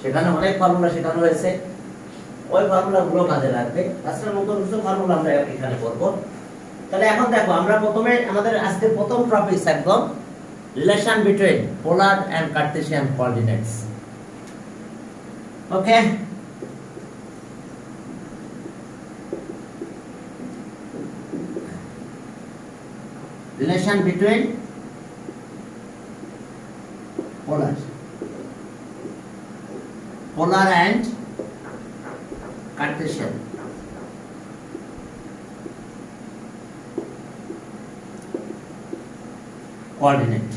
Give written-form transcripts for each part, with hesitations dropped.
সেখানে অনেক ফর্মুলা শেখানো হয়েছে, ওই ফর্মুলাগুলো কাজে লাগবে। তাছাড়া নতুন কিছু ফর্মুলা আমরা এখানে করব। তাহলে এখন দেখো, আমরা প্রথমে আমাদের আজকে প্রথম টপিক একদম relation between polar and Cartesian coordinates. Okay, relation between polar and Cartesian coordinate।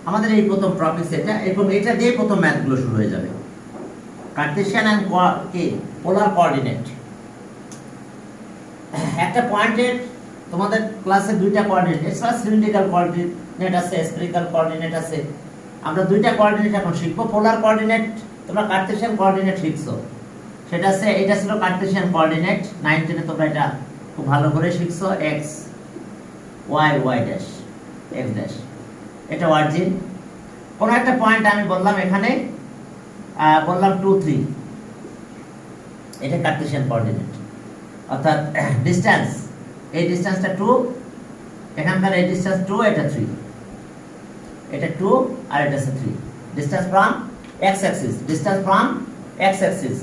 আমাদের এই প্রথম টপিক এটা, এবং এটা দিয়ে প্রথম ম্যাথগুলো শুরু হয়ে যাবে। Cartesian and polar coordinate. একটা পয়েন্টের তোমাদের ক্লাসে দুইটা কোঅর্ডিনেট, এছাড়া সিলিন্ড্রিক্যাল কোঅর্ডিনেট আছে, স্ফেরিক্যাল কোঅর্ডিনেট আছে। আমরা দুইটা কোঅর্ডিনেট এখন শিখবো। পোলার কোঅর্ডিনেট তোমরা কার্টেসিয়ান কোঅর্ডিনেট শিখছো, সেটা আছে, এটা ছিল কার্টেসিয়ান কোঅর্ডিনেট। 9 10 তোমরা এটা খুব ভালো করে শিখছো। x y y dash x dash, এটা অরিজিন। কোন একটা পয়েন্ট আমি বললাম এখানে, বললাম 2 3, এটা কার্টেসিয়ান কোঅর্ডিনেট। অর্থাৎ ডিসটেন্স, এই ডিসটেন্সটা 2, এখানকার এই ডিসটেন্স 2, এটা 3, এটা 2 আর এটা 3। Distance from x axis, distance from x axis,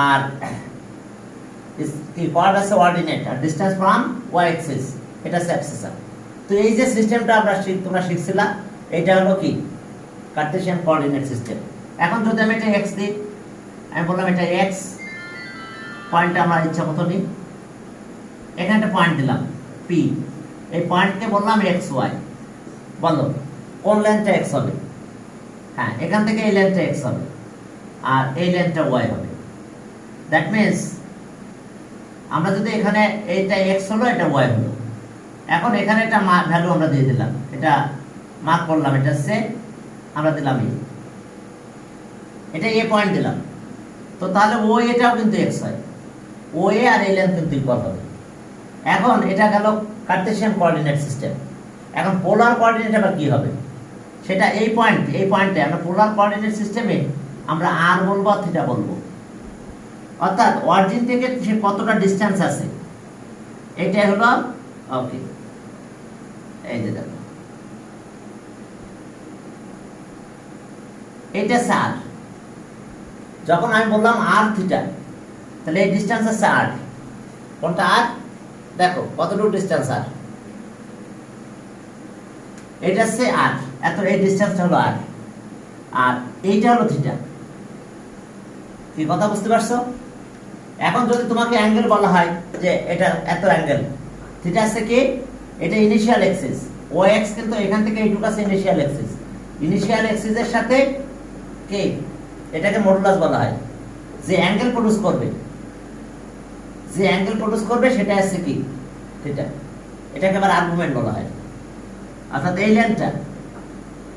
আর কি কোঅর্ড আছে অর্ডিনেট, আর ডিসটেন্স ফ্রম y অ্যাক্সিস, এটা আছে অ্যাবসিসার। তো এই যে সিস্টেমটা আমরা তোমরা শিখছিলা, এটা হলো কি কার্টেসিয়ান কোঅর্ডিনেট সিস্টেম। এখন যদি আমি এটা x দিই, আমি বললাম এটা x পয়েন্ট, আমরা ইচ্ছা মতো নিই। এখানে একটা পয়েন্ট দিলাম P, এই পয়েন্টকে বললাম xy। বলো কোন লেন্থটা x হবে? হ্যাঁ, এখান থেকে এই লেন্থটা x হবে আর এই লেন্থটা y হবে। দ্যাট মিন্স আমরা যদি এখানে এইটা x হলো, এটা y হলো। এখন এখানে একটা ভ্যালু আমরা দিয়ে দিলাম, এটা মার্ক করলাম, এটা হচ্ছে আমরা দিলাম এটা a পয়েন্ট দিলাম। তো তাহলে ও এটাও কিন্তু x হয়, ও এ আর এই লেন্থ কিন্তু ইকুয়াল হবে। এখন এটা গেল কার্টেসিয়ান কোঅর্ডিনেট সিস্টেম। এখন পোলার কোঅর্ডিনেট আবার কি হবে? সেটা এই পয়েন্টে আমরা পোলার কোঅর্ডিনেট সিস্টেমে আমরা আর বলবো আর থিটা বলবো। অর্থাৎ অরিজিন থেকে সে কতটা ডিসটেন্স আছে, এটাই হলো। ওকে, এই যে দেখো, এটা স্যার যখন আমি বললাম আর থিটা, তাহলে এই ডিসটেন্স আছে আর, কোনটা আর? দেখো কতটুকু ডিসটেন্স আর, এটা হচ্ছে আর, এত এই ডিসটেন্সটা হলো আর, আর এইটা হলো থিটা। কি কথা বুঝতে পারছো? এখন যদি তোমাকে অ্যাঙ্গেল বলা হয় যে এটা এত অ্যাঙ্গেল, থিটা আছে কি, এটা ইনিশিয়াল অ্যাক্সিস, ও এক্স কিন্তু এখান থেকে এইটুকু আছে ইনিশিয়াল অ্যাক্সিস। ইনিশিয়াল অ্যাক্সিসের সাথে কি, এটাকে মডুলাস বলা হয়। যে অ্যাঙ্গেল প্রডিউস করবে, সেটা আছে কি থিটা। এটাকে আবার আর্গুমেন্ট বলা হয়। অর্থাৎ এই লেন্থটা,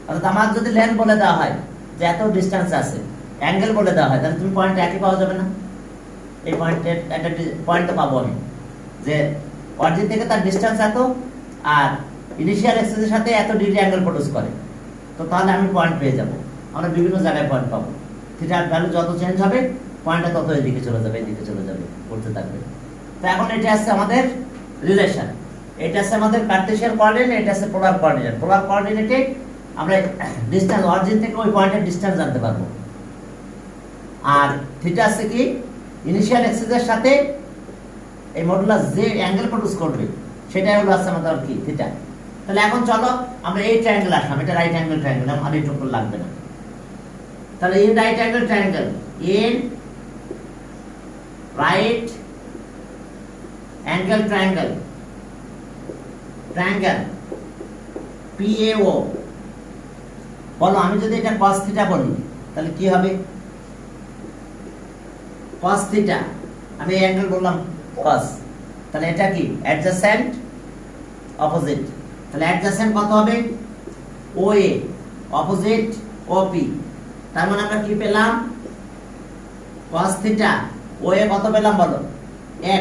অর্থাৎ আমার যদি লেন্থ বলে দেওয়া হয় যে এত ডিসটেন্স আছে, অ্যাঙ্গেল বলে দেওয়া হয়, তাহলে তুমি পয়েন্ট একই পাওয়া যাবে না? এই পয়েন্টের একটা পয়েন্ট পাবো আমি, যে অরিজিন থেকে তার ডিসটেন্স এত আর ইনিশিয়াল অ্যাক্সিসের সাথে এত ডিগ্রি অ্যাঙ্গেল প্রডিউস করে। তো তাহলে আমি পয়েন্ট পেয়ে যাব। আমরা বিভিন্ন জায়গায় পয়েন্ট পাবো। থিটার ভ্যালু যত চেঞ্জ হবে, পয়েন্টটা তত এদিকে চলে যাবে, এদিকে চলে যাবে, করতে থাকবে। তো এখন এটা আছে আমাদের রিলেশন, এটা আছে আমাদের কার্টেসিয়ান কোঅর্ডিনেট, এটা আছে পোলার কোঅর্ডিনেট। পোলার কোঅর্ডিনেটে আমরা ডিসটেন্স, অরিজিন থেকে ওই পয়েন্টের ডিসটেন্স জানতে পারবো। আর থিটা আছে কি, ইনিশিয়াল অ্যাক্সিসের সাথে এই মডুলাস যে অ্যাঙ্গেল প্রডিউস করবে, সেটাই হলো আছে আমাদের কি থিটা। তাহলে এখন চলো আমরা এই ট্রায়াঙ্গেল আসলাম, এটা রাইট অ্যাঙ্গেল ট্রায়াঙ্গেল, আর এইটুকু লাগবে না। তাহলে in right angle triangle, in right angle triangle, triangle PAO, বলো আমি যদি এটা cos থিটা বলি, তাহলে কি হবে? cos থিটা, আমি এই অ্যাঙ্গেল বললাম cos, তাহলে এটা কি অ্যাডজাসেন্ট, অপোজিট। তাহলে অ্যাডজাসেন্ট কত হবে? OA, opposite OP। তার মানে আমরা কি পেলাম? cos থিটা, OA কত পেলাম বলো?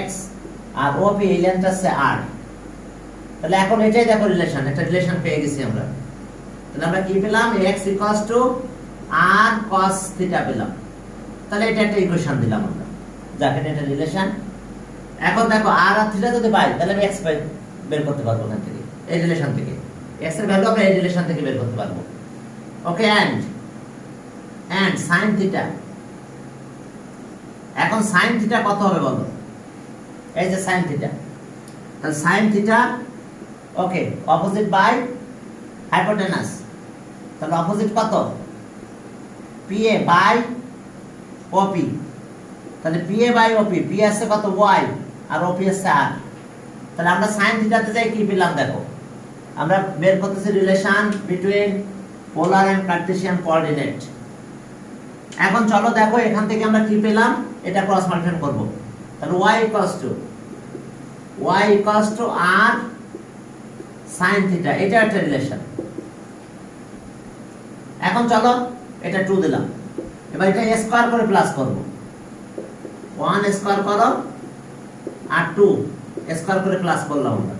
x, আর OP এই লেন্থটা আছে r। তাহলে এখন এটাই দেখো রিলেশন, একটা রিলেশন পেয়ে গেছি আমরা। তাহলে আমরা কি পেলাম, x r cos থিটা পেলাম। তাহলে এটা একটা ইকুয়েশন দিলাম আমরা, যাকে এটা রিলেশন। এখন দেখো r আর থিটা যদি পাই তাহলে আমি x পাই বের করতে পারবো এখান থেকে, এই রিলেশন থেকে। x এর ভ্যালু আমরা এই রিলেশন থেকে বের করতে পারবো। Okay, and sin theta. এখন sin থিটা কত হবে বলো, এই যে sin থিটা। তাহলে sin theta okay opposite by hypotenuse. তাহলে অপোজিট কত, PA বাই OP। তাহলে PA বাই OP, P আছে কত y আর OP আছে r। তাহলে আমরা sin থিটাতে যাই কি পেলাম দেখো, আমরা বের করতেছি relation between polar and Cartesian coordinate. এখন চলো দেখো এখান থেকে আমরা কি পেলাম, এটা ক্রস মাল্টিপ্লাই করব। তাহলে y r sin থিটা, এটা একটা রিলেশন। এখন চলো এটা 2 দিলাম, এবার এটা স্কয়ার করে প্লাস করব। 1 স্কয়ার করো আর 2 স্কয়ার করে প্লাস করলাম আমরা।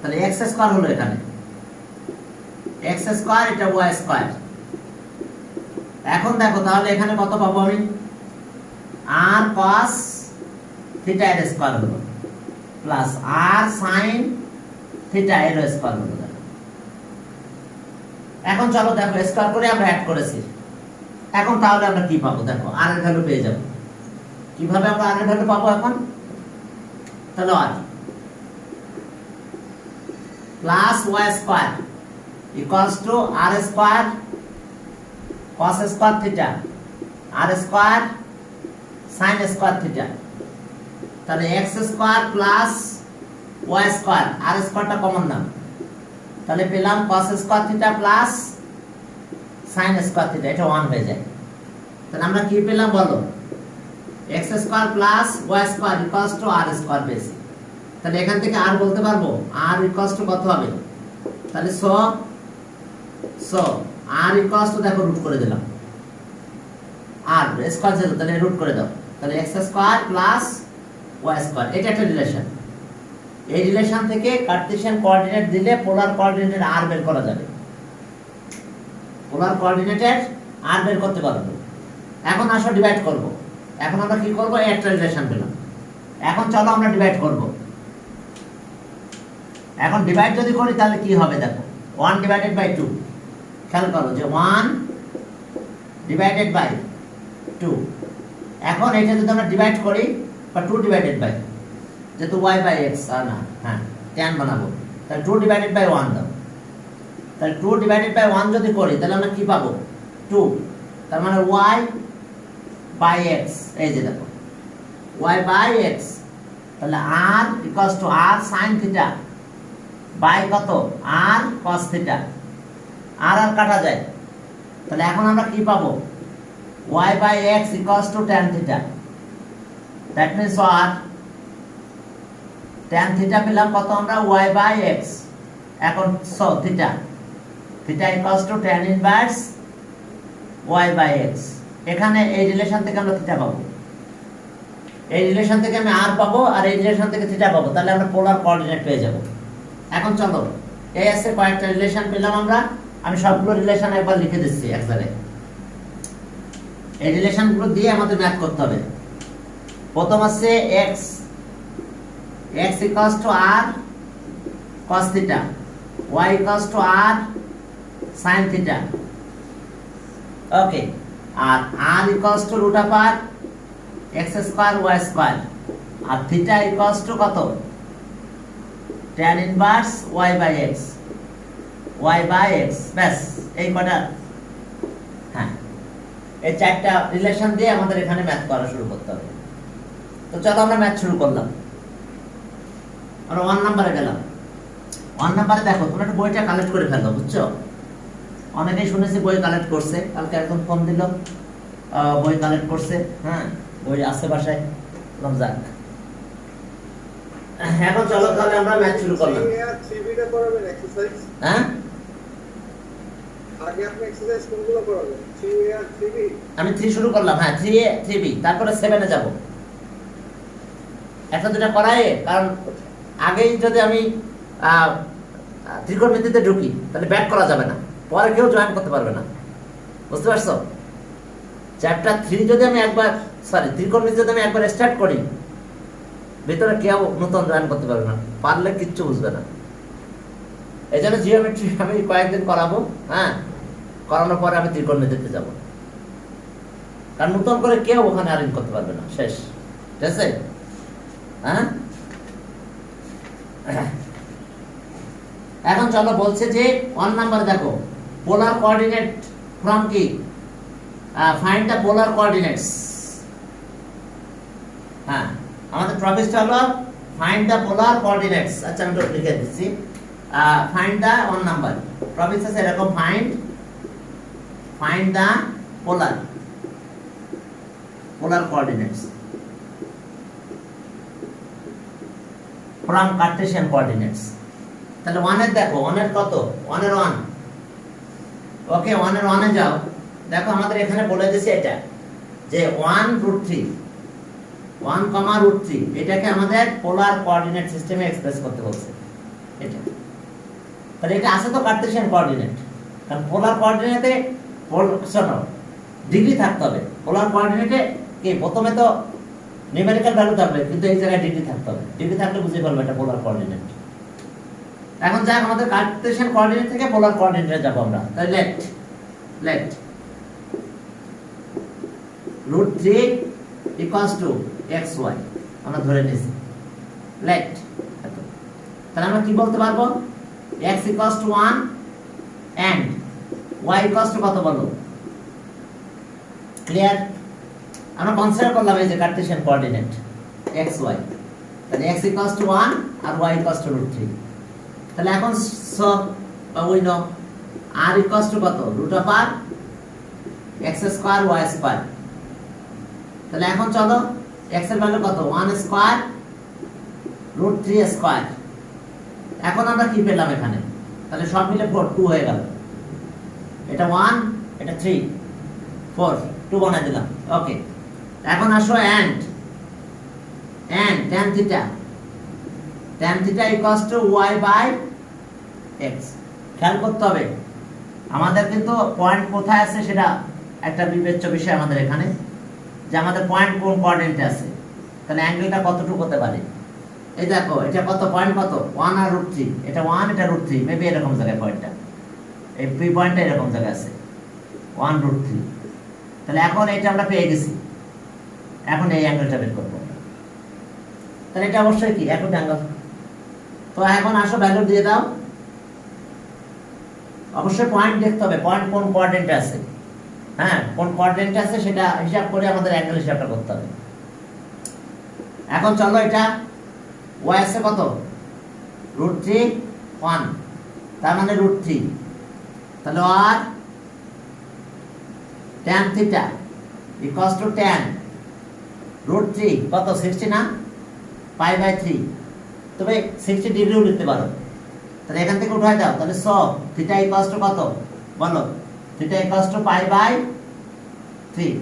তাহলে x স্কয়ার হলো এখানে, x স্কয়ার, এটা y স্কয়ার। এখন দেখো তাহলে এখানে কত পাবো আমি, r cos থিটা এর স্কয়ার হলো প্লাস r sin থিটা এর স্কয়ার হলো। এখন চলো দেখো স্কয়ার করে আমরা অ্যাড করেছি। এখন তাহলে আমরা কি পাবো দেখো, r এর ভ্যালু পেয়ে যাব। কিভাবে আমরা r এর ভ্যালু পাবো এখন, তাহলে r plus y square equals to r square cos square theta r square sin square theta. তাহলে x square plus y square, r স্কয়ারটা কমন নাম, তাহলে পেলাম cos square theta plus sin square theta, এটা 1 হয়ে যায়। তাহলে আমরা কি পেলাম বলো, x square plus y square equals to r square পেয়েছি। তাহলে এখান থেকে r বলতে পারবো, r ইকুয়ালস টু কত হবে, তাহলে সো r ইকুয়ালস টু দেখো রুট করে দিলাম, r স্কয়ার ছিল তাহলে রুট করে দাও। তাহলে x square plus y square, এটা একটা রিলেশন। এই রিলেশন থেকে কার্টেসিয়ান কোঅর্ডিনেট দিলে পোলার কোঅর্ডিনেটের r বের করা যাবে, পোলার কোঅর্ডিনেটের r বের করতে পারবো। এখন আসো ডিভাইড করব। এখন আমরা কি করব, একটা রিলেশন পেলাম। এখন চলো আমরা ডিভাইড করব। এখন ডিভাইড যদি করি তাহলে কি হবে দেখো, 1 ডিভাইডেড বাই 2। খেয়াল করো যে 1 ডিভাইডেড বাই 2। এখন এটা যদি আমরা ডিভাইড করি বা 2 ডিভাইডেড বাই, যেহেতু y বাই x না, হ্যাঁ tan বানাবো, তাহলে 2 ডিভাইডেড বাই 1 দাও। তাহলে 2 ডিভাইডেড বাই 1 যদি করি তাহলে আমরা কি পাবো, 2। তার মানে y বাই x, এই যে দেখো y বাই x। তাহলে r equals to r sin theta by কত, r cos থিটা। r আর কাটা যায়, তাহলে এখন আমরা কি পাবো, y by x equals to tan theta. That means r tan theta পেলাম কত আমরা, y বাই x। এখন so theta equals to tan inverse y by x। এখানে এই রিলেশন থেকে আমরা থিটা পাবো, এই রিলেশন থেকে আমি r পাবো, আর এই রিলেশন থেকে থিটা পাবো। তাহলে আমরা পোলার কোঅর্ডিনেট পেয়ে যাব। এখন চলো এই আছে কয়েকটা রিলেশন পেলাম আমরা, আমি সবগুলো রিলেশন একবার লিখে দিচ্ছি এক জায়গায়। এই রিলেশনগুলো দিয়ে আমাদের ম্যাথ করতে হবে। প্রথম আছে x equals to r cos theta, y equals to r sin theta, okay, R r equals to root of r x square y square, R theta equals to কত, tan inverse y by x, ব্যাস এই কটা। হ্যাঁ, এই চারটা relation দিয়ে আমাদের এখানে ম্যাথ করা শুরু করতে হবে। তো চলো আমরা ম্যাথ শুরু করলাম। আমরা 1 নম্বরে গেলাম। 1 নম্বরে দেখো, তোমরা একটু বইটা কালেক্ট করে ফেলো, বুঝছো? অনেকেই শুনেছি বই কালেক্ট করছে, কালকে একজন ফোন দিল বই কালেক্ট করছে। হ্যাঁ, বই আছে বাসায়, যাক। এখন চলো তাহলে আমরা ম্যাথ শুরু করলাম। হ্যাঁ, আগে আপনি এক্সারসাইজ কোনগুলো করাবেন? 3A আর 3B? আমি 3 শুরু করলাম। হ্যাঁ, 3A 3B, তারপরে 7 এ যাব। একটা দুটা করাই, কারণ আগেই যদি আমি ত্রিকোণমিতিতে ঢুকি, তাহলে ব্যাক করা যাবে না, পরে কেউ জয়েন করতে পারবে না। বুঝতে পারছো? চ্যাপ্টার 3 যদি আমি একবার ত্রিকোণমিতি যদি আমি একবার স্টার্ট করি, ভিতরে কেউ নতুন জয়েন করতে পারবে না, পারলে কিচ্ছু বুঝবে না। এই জন্য জিওমেট্রি আমি কয়েকদিন করাবো, হ্যাঁ, করানোর পরে আমি ত্রিকোণমিতিতে যাব, কারণ নতুন করে কেউ ওখানে আর করতে পারবে না, শেষ। ঠিক আছে? হ্যাঁ, এখন চলো বলছে যে 1 নাম্বার দেখো, পোলার কোঅর্ডিনেট ফ্রম কি, ফাইন্ড দ্য পোলার কোঅর্ডিনেটস। হ্যাঁ, আমাদের টপিকটা হলো ফাইন্ড দ্য পোলার কোঅর্ডিনেটস। আচ্ছা আমি একটু লিখে দিচ্ছি, ফাইন্ড দ্য 1 নাম্বার টপিক আছে এরকম, find the polar coordinates from Cartesian coordinates. তাহলে 1 এর দেখো, 1 এর কত, 1 এর 1, ওকে 1 এর 1 এ যাও, দেখো আমাদের এখানে বলে দিয়েছে এটা যে 1√3 1, এটাকে আমাদের পোলার কোঅর্ডিনেট সিস্টেমে এক্সপ্রেস করতে বলছে। এটা তাহলে এটা আছে তো কার্টেসিয়ান কোঅর্ডিনেট, কারণ পোলার কোঅর্ডিনেটে ডিগ্রি থাকতে হবে। পোলার কোঅর্ডিনেটে কি প্রথমে তো নিউমেরিক্যাল ভ্যালু থাকবে, কিন্তু এই জায়গায় ডিগ্রি থাকতে হবে, ডিগ্রি থাকলে বুঝে পারবে এটা পোলার কোঅর্ডিনেট। এখন যাক আমাদের কার্টেসিয়ান কোঅর্ডিনেট থেকে পোলার কোঅর্ডিনেটে যাব আমরা। তাহলে লেট √3 = xy আমরা ধরে নিয়েছি, লেট। তাহলে আমরা কি বলতে পারবো, x = 1 and y = কত বলো, ক্লিয়ার? আমরা কনসিডার করলাম এই যে কার্টেসিয়ান কোঅর্ডিনেট xy, তাহলে x = 1 আর y = √3। তাহলে এখন উই নো r = কত, √r x² y²। তাহলে এখন চলো x এর ভ্যালু কত, 1² √3²। এখন আমরা কি পেলাম এখানে, তাহলে সব মিলে 4, 2 হয়ে গেল, এটা 1 এটা 3 4 2 বানাই দিলাম, ওকে। এখন আসো and tan theta = y/x। খেয়াল করতে হবে আমাদের কিন্তু পয়েন্ট কোথায় আছে সেটা একটা বিবেচ্য বিষয় আমাদের এখানে, যে আমাদের পয়েন্ট কোন কোঅর্ডিনেটে আছে, তাহলে অ্যাঙ্গেলটা কতটুকু হতে পারে। এই দেখো এটা কত, পয়েন্ট কত, 1 আর √3, এটা 1 এটা √3, মেবি এরকম জায়গায় পয়েন্টটা, এই পি পয়েন্টটা এরকম জায়গায় আছে 1 √3। তাহলে এখন এটা আমরা পেয়ে গেছি, এখন এই অ্যাঙ্গেলটা বের করব, তাহলে এটা অবশ্যই কি অ্যাকুট অ্যাঙ্গেল। তো এখন আসো ভ্যালু দিয়ে দাও, অবশ্যই পয়েন্ট দেখতে হবে, পয়েন্ট কোন কোঅর্ডিনেটে আছে, হ্যাঁ কোন কোঅর্ডিনেটে আছে সেটা হিসাব করে আমাদের অ্যাঙ্গেল হিসাবটা করতে হবে। এখন চলো এটা y আছে কত, √3 1, তার মানে √3, তাহলে আর tan theta = tan √3 কত, 60 না, π/3, তবে 60 ডিগ্রিও লিখতে পারো, তাহলে এখান থেকে উঠাই দাও, তাহলে সব থিটা = কত বলো, থিটা = π/3।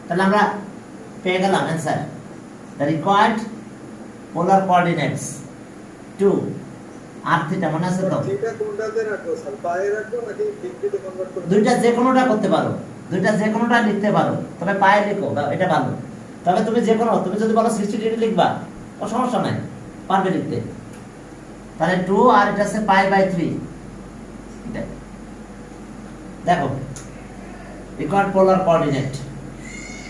তাহলে আমরা পেয়ে গেলাম answer, the required polar coordinates to r theta. মনে আছে তো, থিটা কোনটাতে রাখো স্যার, পায়ে রাখো নাকি ডিগ্রিতে কনভার্ট করতে? দুইটা যে কোনোটা করতে পারো, দুইটা যে কোনোটা লিখতে পারো, তবে পায়ে লিখো, এটা ভালো। তবে তুমি যে কোনো, তুমি যদি বলো 60 ডিগ্রি লিখবা ও সমস্যা নাই, পারবে লিখতে। তাহলে 2 আর এটা আছে π/3। দেখো রিকোয়ার্ড পোলার কোঅর্ডিনেট,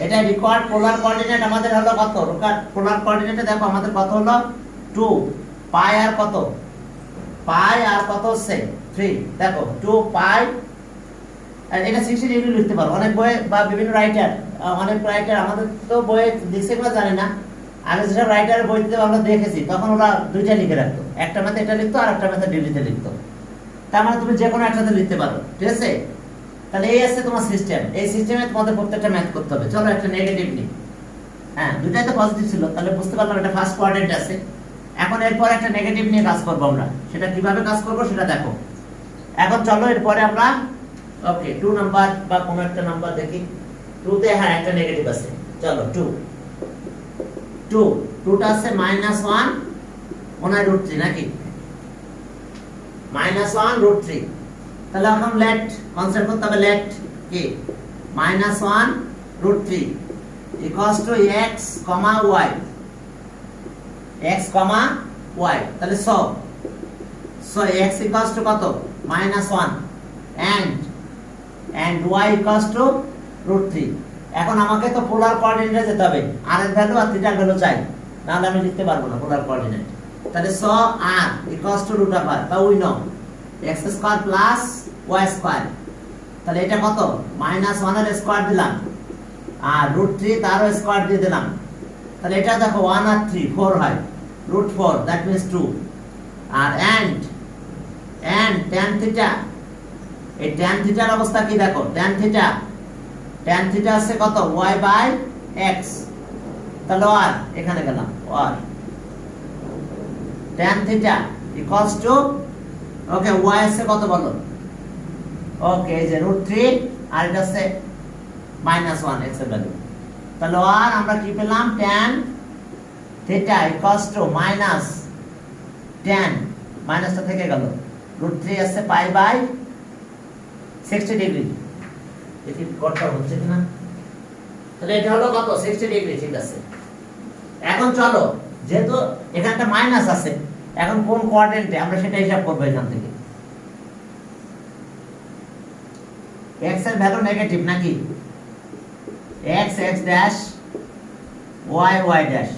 এটা রিকোয়ার্ড পোলার কোঅর্ডিনেট আমাদের হলো কত, রিকোয়ার্ড পোলার কোঅর্ডিনেটে দেখো আমাদের কত হলো 2, পাই আর কত, পাই আর কত হচ্ছে 3। দেখো 2 পাই, আর এটা 60 ডিগ্রি লিখতে পারো। অনেক বই বা বিভিন্ন রাইটার, আমাদের তো বইয়ে দিচ্ছে কিনা জানি না, আগে যেটা রাইটারের বইতে আমরা দেখেছি তখন ওরা দুইটা লিখে রাখতো, একটা মেথড এটা লিখতো আর একটা মেথড ডিগ্রিতে লিখতো। তার মানে তুমি যে কোনো একটাতে লিখতে পারো, ঠিক আছে? তাহলে এই আছে তোমার সিস্টেম, এই সিস্টেমে তোমাদের প্রত্যেকটা ম্যাথ করতে হবে। চলো একটা নেগেটিভ নিই, হ্যাঁ দুটাই তো পজিটিভ ছিল, তাহলে বুঝতে পারলাম এটা ফার্স্ট কোয়াড্রেন্ট আছে। এখন এরপর একটা নেগেটিভ নিয়ে কাজ করবো আমরা, সেটা কিভাবে কাজ করবো সেটা দেখো। এখন চলো এরপরে আমরা ওকে 2 নাম্বার বা কোনো একটা নাম্বার দেখি। 2 তে হ্যাঁ একটা নেগেটিভ আছে, চলো 2টা আছে -1 মনে হয় √3 নাকি, -1 √3। তাহলে এখন লেট কনসেপ্ট করতে হবে, লেট কি -1 √3 equals to x, y, x, y। তাহলে সো x ইকুয়ালস টু কত -1 and y ইকুয়ালস টু √3। এখন আমাকে তো পোলার কোঅর্ডিনেটে যেতে হবে, r এর ভ্যালু আর থিটার ভ্যালু চাই, নাহলে আমি লিখতে পারবো না পোলার কোঅর্ডিনেট। তাহলে so r equals to √r, তা we know x square plus y square. তাহলে এটা কত -1 এর স্কয়ার দিলাম আর √3 তারও স্কয়ার দিয়ে দিলাম। তাহলে এটা দেখো 1 আর 3 4 হয়, √4 দ্যাট মিন্স 2। আর and tan থিটা, এই tan থিটার অবস্থা কি দেখো, tan থিটা আছে কত y বাই x। তাহলে আর এখানে গেলাম আর tan theta equals to okay y আছে কত বলো, ওকে এই যে √3 আর এটা আছে -1 x এর ভ্যালু। তাহলে আর আমরা কি পেলাম, tan theta equals to tan মাইনাসটা থেকে গেল, √3 আছে পাই বাই 60 ডিগ্রি। দেখি কতটা হচ্ছে কিনা। তাহলে এটা হলো কত 60 ডিগ্রি, ঠিক আছে। এখন চলো, যেহেতু এখানটা মাইনাস আছে, এখন কোন কোঅর্ডিনেটে আমরা সেটা হিসাব করব। এখান থেকে x এর ভ্যালু নেগেটিভ নাকি, x dash y dash,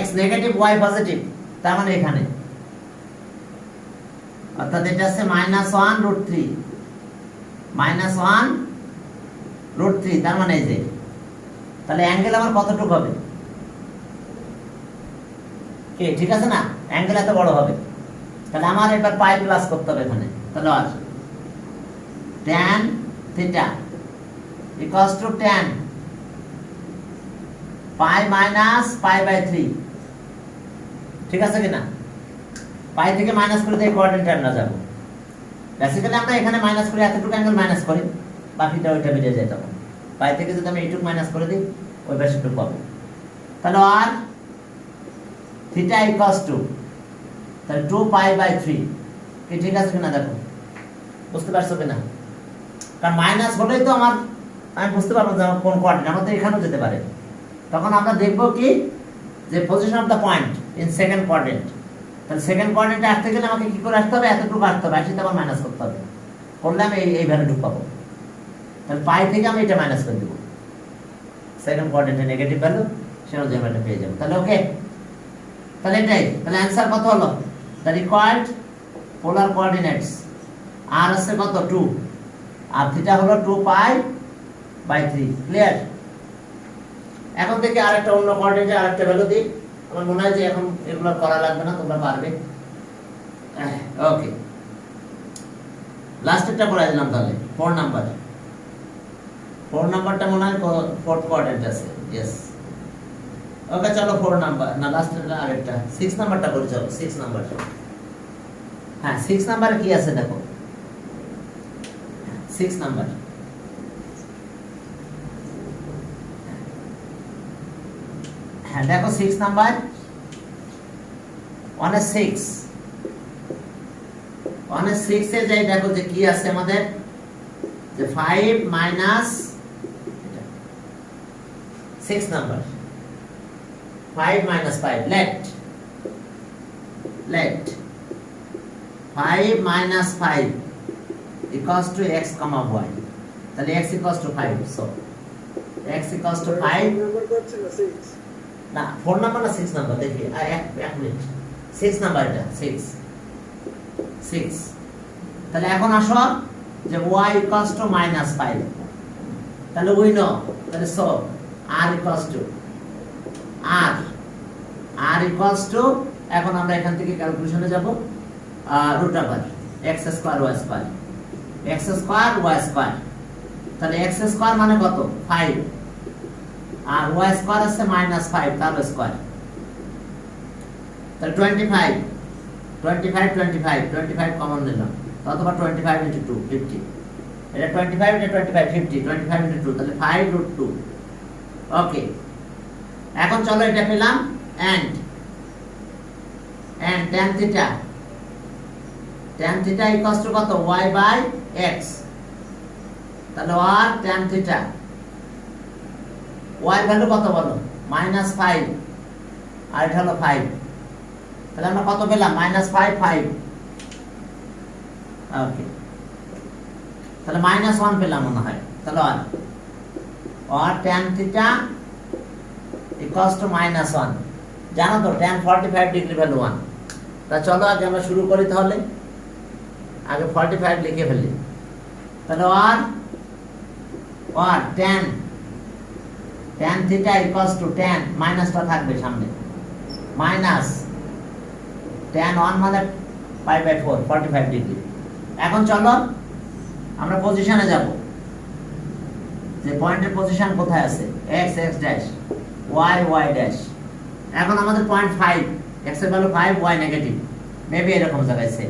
x negative y positive, তার মানে এখানে অর্থাৎ এটা আছে -1 √3 তার মানে এই যে, তাহলে অ্যাঙ্গেল আমার কতটুকু হবে কি, ঠিক আছে না, অ্যাঙ্গেল এত বড় হবে। তাহলে আমার এবার পাই প্লাস করতে হবে এখানে। তাহলে আর tan theta equals to tan pi minus pi by 3, ঠিক আছে কিনা। পাই থেকে মাইনাস করে দিয়ে কোঅর্ডিনেটে আমরা যাব। বেসিক্যালি আমরা এখানে মাইনাস করে এতটুকু অ্যাঙ্গেল মাইনাস করি, বাকিটা ওইটা বেরিয়ে যায়। তখন পাই থেকে যদি আমি এইটুকু মাইনাস করে দিই, ওই পাশেটুকু পাবো। তাহলে আর থিটা ইকুয়ালস টু তাহলে 2 পাই বাই 3, কি ঠিক আছে কিনা দেখো, বুঝতে পারছো কিনা। কারণ মাইনাস হলেই তো আমার, আমি বুঝতে পারবো যে আমার কোন কোঅর্ডিনেট, আমার তো এখানেও যেতে পারে। তখন আমরা দেখবো কি যে position of the point in second coordinate. তাহলে সেকেন্ড কোঅর্ডিনেটে আসতে গেলে আমাকে কি করে আসতে হবে, এতটুকু আসতে হবে, আসতে আবার মাইনাস করতে হবে, করলে আমি এই ভ্যালুটুকু পাবো। তাহলে পাই থেকে আমি এটা মাইনাস করে দেবো, সেকেন্ড কোঅর্ডিনেটে নেগেটিভ ভ্যালু, সে অনুযায়ী আমি এটা পেয়ে যাবো। তাহলে ওকে, তাহলে এটাই, তাহলে অ্যান্সার কত হলো, দ্য রিকোয়ার্ড পোলার কোঅর্ডিনেটস আর আছে কত 2 আর থিটা হলো 2 পাই বাই 3। ক্লিয়ার। এখন থেকে আরেকটা অন্য কোঅর্ডিনেটে আরেকটা ভ্যালু দিই, আমার মনে হয় যে এখন এগুলো করা লাগবে না, তোমরা পারবে। ওকে, লাস্টেরটা করে দিলাম। তাহলে 4 নাম্বারটা মনে হয় 4th কোঅর্ডিনেট আছে। ইয়েস, ওকে চলো 4 নাম্বার না, লাস্টেরটা আরেকটা 6 নাম্বারটা করে চলো। 6 নাম্বার, হ্যাঁ 6 নাম্বারে কি আছে দেখো, 6 নাম্বার হ্যাঁ দেখো 6 নাম্বার 1/6 এ যাই, দেখো যে কি আছে আমাদের, যে 5 minus 6 number 5 minus 5, let 5 minus 5 equals to x comma y। তাহলে x equals to 5, so x equals to 5 number করছে না 6 না 4 নাম্বার না 6 নাম্বার, দেখি এক মিনিট, 6 নাম্বার, এটা 6। তাহলে এখন আসো যে y equals to -5, তাহলে we know, তাহলে so r equals to r equals to, এখন আমরা এখান থেকে ক্যালকুলেশনে যাব, √r x square y square, x square y square. তাহলে x স্কয়ার মানে কত 5 আর y স্কয়ার আছে -5 তার স্কয়ার। তাহলে 25 কমন নিলাম, অথবা 25 * 2 50, এটা 25 এটা 25 50, 25 * 2 তাহলে 5√2। ওকে, এখন চলো এটা পেলাম and tan tan theta equals to কত y বাই x, তাহলে আর tan থিটা y ভ্যালু কত বলো -5 আর এটা হলো 5, তাহলে আমরা কত পেলাম -5 5, ওকে তাহলে -1 পেলাম মনে হয়, তাহলে আর tan থিটা ইকুয়ালস টু -1, জানো তো tan 45 ডিগ্রি ভ্যালু 1। তা চলো আগে আমরা শুরু করি, তাহলে আগে 45 লিখে ফেলি, তাহলে আর tan theta equals to tan মাইনাসটা থাকবে সামনে মাইনাস tan 1 মানে π/4 45 ডিগ্রি। এখন চলো আমরা পজিশনে যাব, যে পয়েন্টের পজিশন কোথায় আছে x x dash y y dash. এখন আমাদের পয়েন্ট 5, x এর ভ্যালু 5 y নেগেটিভ, মেবি এরকম জায়গায় সে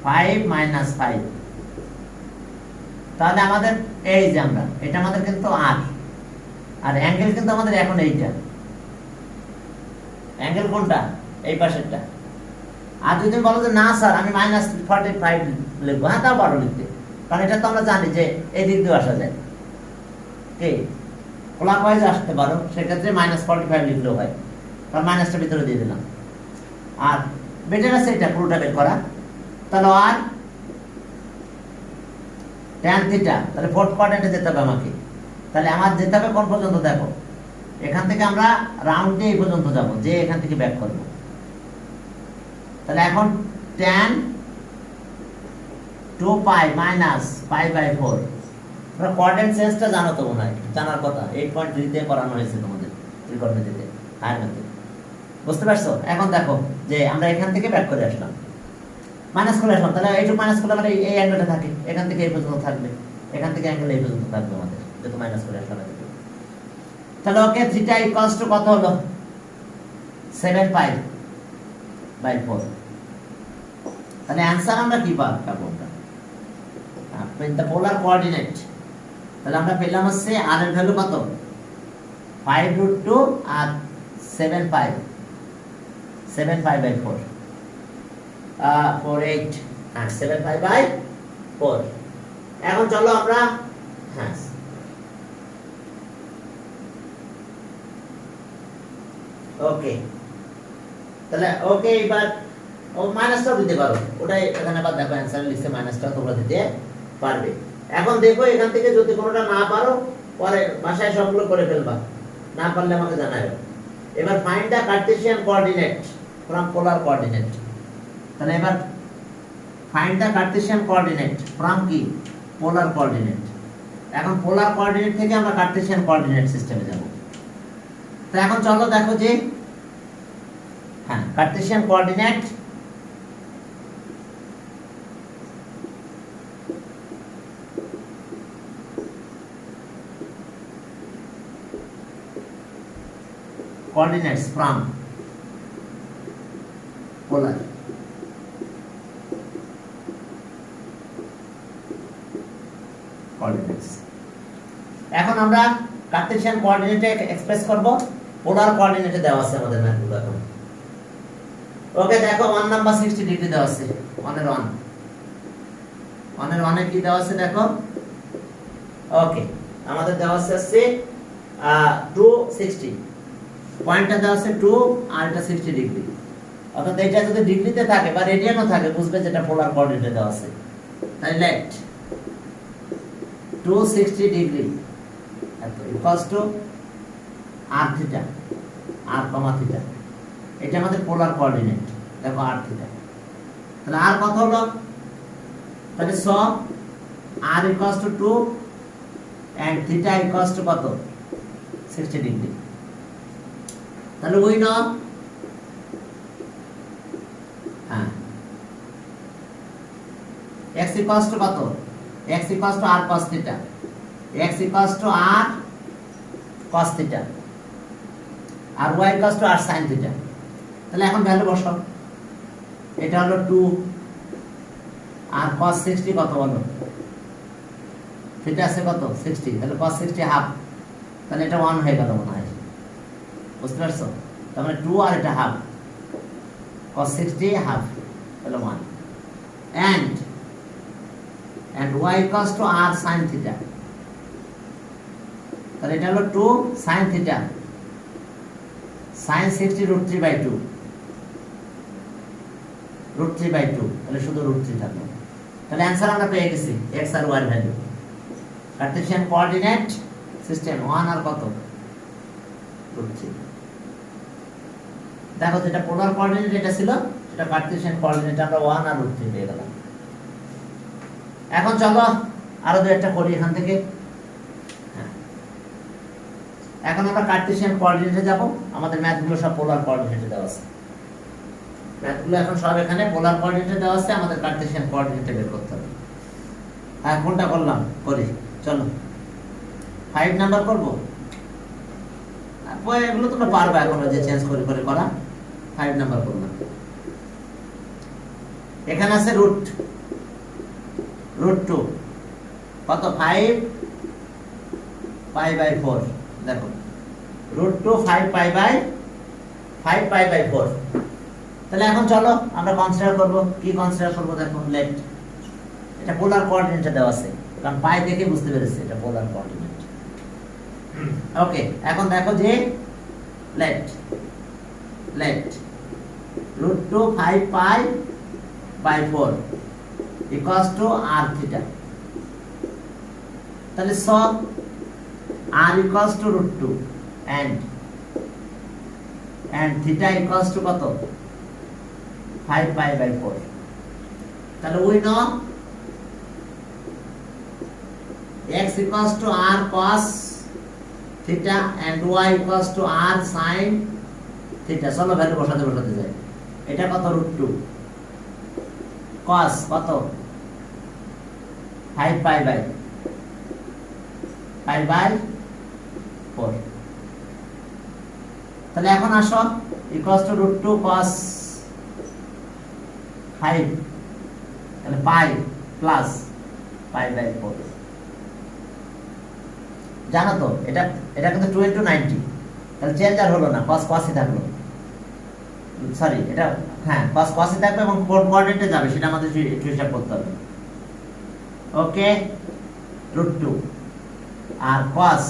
5 - 5, তাহলে আমাদের এই যে আমরা এটা আমাদের কিন্তু আর অ্যাঙ্গেল কিন্তু আমাদের এখন এইটা অ্যাঙ্গেল কোনটা এই পাশেরটা। আর যদি বলো যে না স্যার আমি -45 লিখবো, হ্যাঁ তাও পারো লিখতে, কারণ এটা তো আমরা জানি যে এই দিক দিয়ে আসা যায়, কি ক্লকওয়াইজ আসতে পারো, সেক্ষেত্রে -45 লিখলেও হয়, কারণ মাইনাসটা ভিতরে দিয়ে দিলাম। আর বেটার আছে এটা পুরোটা বের করা, তাহলে আর tan থিটা, তাহলে ফোর্থ কোয়াড্রেন্টে যেতে হবে আমাকে, তাহলে আমার যেতে হবে কোন পর্যন্ত দেখো, এখান থেকে আমরা রাউন্ড দিয়ে এই পর্যন্ত যাব, যে এখান থেকে ব্যাক করব। তাহলে এখন tan 2π - π/4, তোমরা কোঅর্ডিনেট চেঞ্জটা জানো তো মনে হয়, জানার কথা 8.3 দিয়ে করানো হয়েছে তোমাদের ত্রিকোণমিতিতে হায়ার ম্যাথে, বুঝতে পারছো? এখন দেখো যে আমরা এখান থেকে ব্যাক করে আসলাম, মাইনাস করে আসলাম, তাহলে এইটুকু মাইনাস করলে মানে এই অ্যাঙ্গেলটা থাকে, এখান থেকে এই পর্যন্ত থাকবে, এখান থেকে অ্যাঙ্গেল এই পর্যন্ত থাকবে আমাদের, যেহেতু মাইনাস করে আসলাম। তাহলে ওকে থিটা ইকুয়ালস টু কত হলো 7π/4, তাহলে অ্যানসার আমরা কি পাবো in the polar coordinate, তাহলে আমরা পেলাম হচ্ছে r এর ভ্যালু কত 5√2 আর 7π/4 48, হ্যাঁ 7π/4। এখন চলো আমরা হ্যাঁ ওকে, তাহলে ওকে এবার ও মাইনাসটাও দিতে পারো, ওটাই এখানে আবার দেখো অ্যানসার লিখছে মাইনাসটা তোমরা দিতে পারবে। এখন দেখো এখান থেকে যদি কোনোটা না পারো পরে বাসায় সবগুলো করে ফেলবা, না পারলে আমাকে জানাও। এবার find the Cartesian coordinate from polar coordinate, তাহলে এবার find the Cartesian coordinate from কি পোলার কোঅর্ডিনেট। এখন পোলার কোঅর্ডিনেট থেকে আমরা কার্টেসিয়ান কোঅর্ডিনেট সিস্টেমে যাব। তো এখন চলো দেখো যে হ্যাঁ Cartesian coordinate coordinates from polar, coordinates। এখন আমরা কার্টেসিয়ান কোঅর্ডিনেটে এক্সপ্রেস করব, পোলার কোঅর্ডিনেটে দেওয়া আছে আমাদের ম্যাথগুলো। এখন ওকে দেখো 1 নাম্বার 60 ডিগ্রি দেওয়া আছে, 1 এর 1 এ কি দেওয়া আছে দেখো। ওকে আমাদের দেওয়া আছে 260, পয়েন্টটা দেওয়া আছে 2 আর এটা 60 ডিগ্রি, অর্থাৎ এটা যদি ডিগ্রিতে থাকে বা রেডিয়ানও থাকে বুঝবে যেটা পোলার কোঅর্ডিনেটে দেওয়া আছে। তাহলে let 260 degree equals to r theta, r comma theta, এটা আমাদের পোলার কোঅর্ডিনেট, দেখো r থিটা। তাহলে r কত হলো, তাহলে so r equals to 2 and theta equals to কত 60 ডিগ্রি। তাহলে উই নো হ্যাঁ x equals to কত, x equals to r cos theta, x equals to r cos theta আর y equals to r sin theta। তাহলে এখন value বসাও, এটা হলো 2 আর cos 60 কত বলো, থিটা আছে কত 60, তাহলে cos 60 হাফ, তাহলে এটা 1 হয়ে গেল মনে হয়, বুঝতে পারছো? তার মানে 2 আর এটা হাফ, cos 60 হাফ, তাহলে 1। and y equals to r sin theta, তাহলে এটা হলো 2 sin theta sin 60 √3/2 √3/2, তাহলে শুধু √3 থাকলো। তাহলে অ্যানসার আমরা পেয়ে গেছি x আর y এর ভ্যালু। কার্টেসিয়ান কোঅর্ডিনেট সিস্টেম 1 আর কত √3। দেখো যেটা পোলার কোঅর্ডিনেট এটা ছিল সেটা কার্টেসিয়ান কোঅর্ডিনেট আমরা 1 আর √3 পেয়ে গেলাম। এখন চলো আরো দুই একটা করি এখান থেকে। এখন আমরা কার্টেসিয়ান কোঅর্ডিনেটে যাব। আমাদের ম্যাথগুলো সব পোলার কোঅর্ডিনেটে দেওয়া আছে, ম্যাথগুলো এখন সব এখানে পোলার কোঅর্ডিনেটে দেওয়া আছে, আমাদের কার্টেসিয়ান কোঅর্ডিনেটে বের করতে হবে। হ্যাঁ কোনটা করলাম করি, চলো 5 নাম্বার করব। এগুলো তোমরা পারবে এখন যে চেঞ্জ করে করে করা। 5 নাম্বার করলাম। এখানে আছে √2 কত 5 π/4। দেখো √2 5 π/4। তাহলে এখন চলো আমরা কনসিডার করব। কি কনসিডার করব? দেখো লেফট, এটা পোলার কোঅর্ডিনেটে দেওয়া আছে, কারণ পাই দেখে বুঝতে পেরেছি এটা পোলার কোঅর্ডিনেট। ওকে, এখন দেখো যে left √2 5 π/4 equals to r theta। তাহলে সব r equals to √2 and theta equals to কত 5 π/4। তাহলে we know x equals to r cos theta and y equals to r sin theta। চলো ভ্যালু বসাতে যাই। এটা কত √2 cos কত 5 π/4। তাহলে এখন আসো ইকুয়ালস টু √2 cos 5, তাহলে পাই প্লাস π/4। জানো তো এটা কিন্তু 2 * 90, তাহলে চেঞ্জ আর হলো না, cos cosই থাকলো। সরি, এটা হ্যাঁ cos cosই থাকবে এবং কোঅর্ডিনেটে যাবে, সেটা আমাদের একটু হিসাব করতে হবে। ওকে, √2 আর cos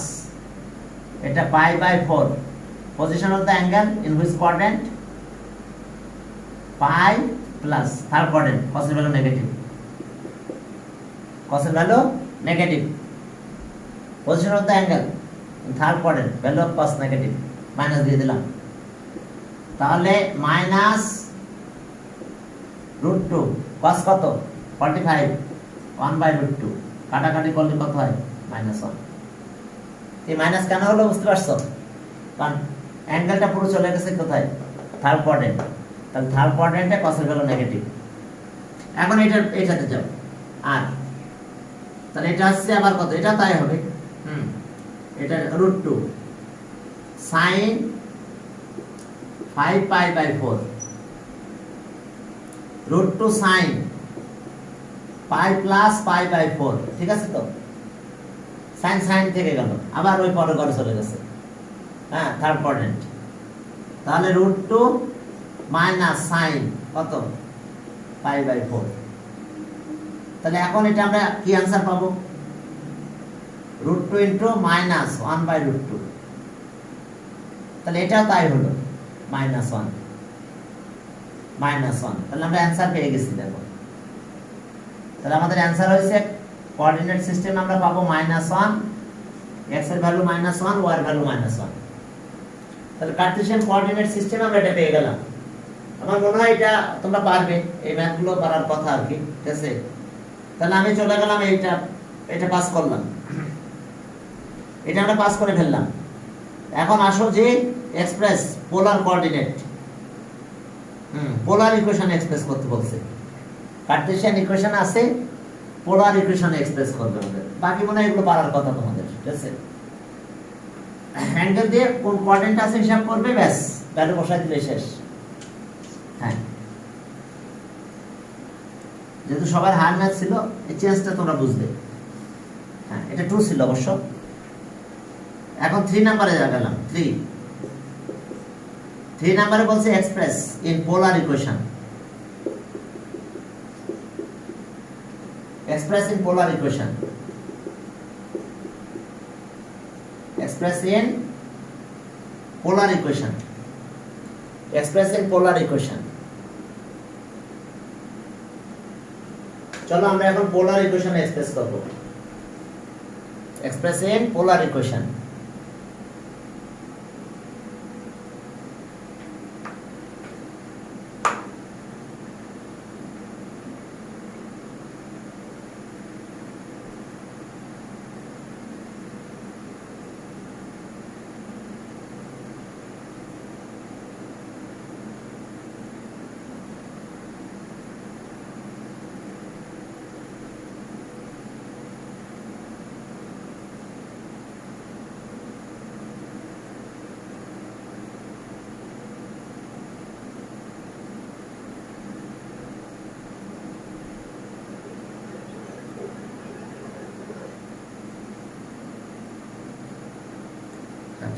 এটা π/4, position of the angle in which quadrant pi plus third quadrant, cos এর ভ্যালু নেগেটিভ, cos এর value negative, position of the angle in third quadrant, value of cos negative, minus দিয়ে দিলাম। তাহলে মাইনাস √2 cos কত 45 1/√2, কাটাকাটি করলে কত হয় -1। এই মাইনাস কেন হলো বুঝতে পারছো? কারণ অ্যাঙ্গেলটা পুরো চলে গেছে কোথায় থার্ড কোয়াড্রেন্ট, তাহলে থার্ড কোয়াড্রেন্টে cos এর ভ্যালু নেগেটিভ। এখন এটাতে যাও, আর তাহলে এটা আসছে আবার কত, এটা তাই হবে। এটা √2 sin 5 π/4, √2 sin পাই প্লাস π/4, ঠিক আছে তো? sin থেকে গেল, আবার ওই পরের ঘরে চলে গেছে, হ্যাঁ থার্ড কোয়াড্রেন্ট। তাহলে √2 মাইনাস sin কত π/4। তাহলে এখন এটা আমরা কি आंसर পাবো? √2 ইনটু মাইনাস 1/√2, তাহলে এটাও তাই হলো -1। তাহলে আমরা आंसर পেয়ে গেছি। দেখো তাহলে আমাদের आंसर হয়েছে কোঅর্ডিনেট সিস্টেম আমরা পাবো -1, x এর ভ্যালু -1, y এর ভ্যালু -1। তাহলে কার্টেসিয়ান কোঅর্ডিনেট সিস্টেম আমরা এটা পেয়ে গেলাম। আমার মনে হয় এটা তোমরা পারবে, এই ম্যাথগুলো পারার কথা আর কি, ঠিক আছে? তাহলে আমি চলে গেলাম এটা পাস করলাম, এটা আমরা পাস করে ফেললাম। এখন আসো যে এক্সপ্রেস পোলার কোঅর্ডিনেট, পোলার ইকুয়েশন এক্সপ্রেস করতে বলছে। কার্টেসিয়ান ইকুয়েশন আছে, পোলার ইকুয়েশনে এক্সপ্রেস করবে আমাদের। বাকি মনে হয় এগুলো পারার কথা তোমাদের, ঠিক আছে? অ্যাঙ্গেল দিয়ে কোন কোঅর্ডিনেট আছে হিসাব করবে, ব্যাস ভ্যালু বসাই দিলে শেষ। হ্যাঁ, যেহেতু সবার হার ম্যাথ ছিল, এই চেঞ্জটা তোমরা বুঝবে। হ্যাঁ, এটা 2 ছিল অবশ্য। এখন 3 নাম্বারে গেলাম। 3 নাম্বারে বলছে express in polar equation. express in polar equation. Express in polar equation. Express in polar equation. চলো আমরা এখন পোলার ইকুয়েশন এক্সপ্রেস করব। Express in polar equation.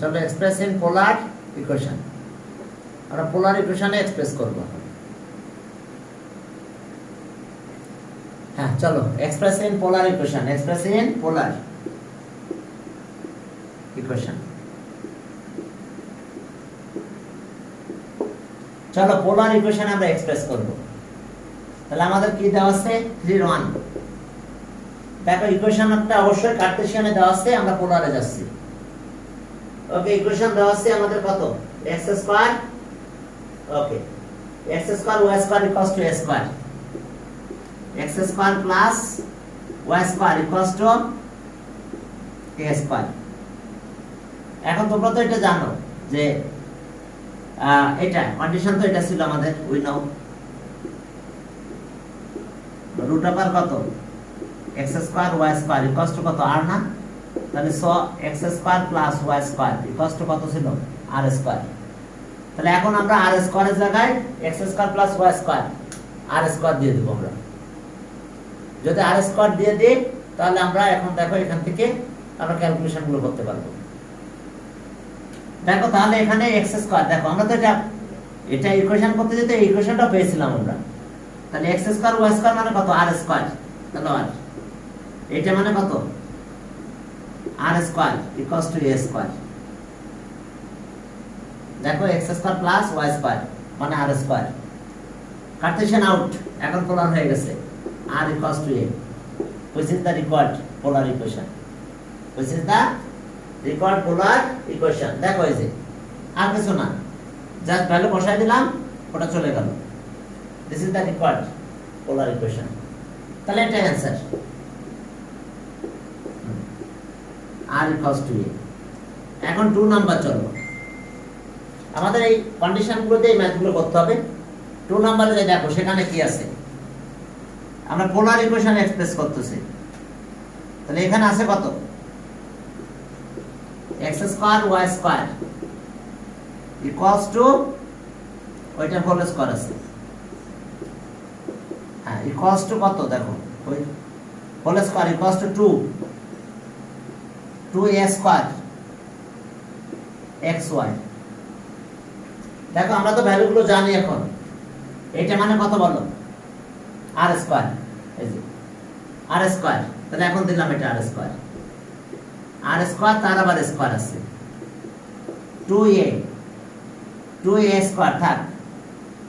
চলো এক্সপ্রেস ইন পোলার ইকুয়েশন। আমরা পোলার ইকুয়েশনে এক্সপ্রেস করব। হ্যাঁ চলো express in polar equation. Express in polar equation. চলো পোলার ইকুয়েশন আমরা এক্সপ্রেস করব। তাহলে আমাদের কি দেওয়া আছে 3 1। দেখো ইকুয়েশনটা অবশ্যই কার্টেসিয়ানে দেওয়া আছে, আমরা পোলারে যাচ্ছি। ওকে ইকুয়েশন দেওয়া আছে আমাদের কত x square. Okay x square y square equals to a square. x square plus y square equals to a square. এখন তোমরা তো এটা জানো যে এটা কন্ডিশন তো এটা ছিল আমাদের, উই নো রুট ওভার কত x square y square equals to কত r না। তাহলে so x square plus y square equals to কত ছিল r স্কয়ার। তাহলে এখন আমরা r স্কয়ারের জায়গায় x square plus y square r square দিয়ে দেব। আমরা যদি r স্কয়ার দিয়ে দিই তাহলে আমরা এখন দেখো এখান থেকে আমরা ক্যালকুলেশন গুলো করতে পারবো। দেখো তাহলে এখানে x স্কয়ার, দেখো আমরা তো এটা ইকুয়েশন করতে যেতে এই ইকুয়েশনটা পেয়েছিলাম আমরা। তাহলে x স্কয়ার y স্কয়ার মানে কত r স্কয়ার। তাহলে r এটা মানে কত r square equals to a square. দেখো x square plus y square মানে r স্কয়ার। কার্টেসিয়ান আউট, এখন পোলার হয়ে গেছে r equals to a, which is the required polar equation. Which is the required polar equation. দেখো এই যে আর কিছু না, জাস্ট ভ্যালু বসাই দিলাম, ওটা চলে গেল। This is the required polar equation. তাহলে এটা answer r equals to a। এখন 2 নাম্বার চলো, আমাদের এই কন্ডিশনগুলোতে এই ম্যাথগুলো করতে হবে। 2 নাম্বারে যে দেখো সেখানে কি আছে, আমরা পোলার ইকুয়েশন এক্সপ্রেস করতেছি। তাহলে এখানে আছে কত x square y square equals to ওইটা হোল স্কয়ার আছে। হ্যাঁ ইকুয়ালস টু কত দেখো ওই whole square equals to 2a square xy। দেখো আমরা তো ভ্যালুগুলো জানি এখন। এটা মানে কত বলো r স্কয়ার, এই যে r স্কয়ার। তাহলে এখন দিলাম এটা r স্কয়ার, r স্কয়ার তার আবার স্কয়ার আছে 2a স্কয়ার থাক।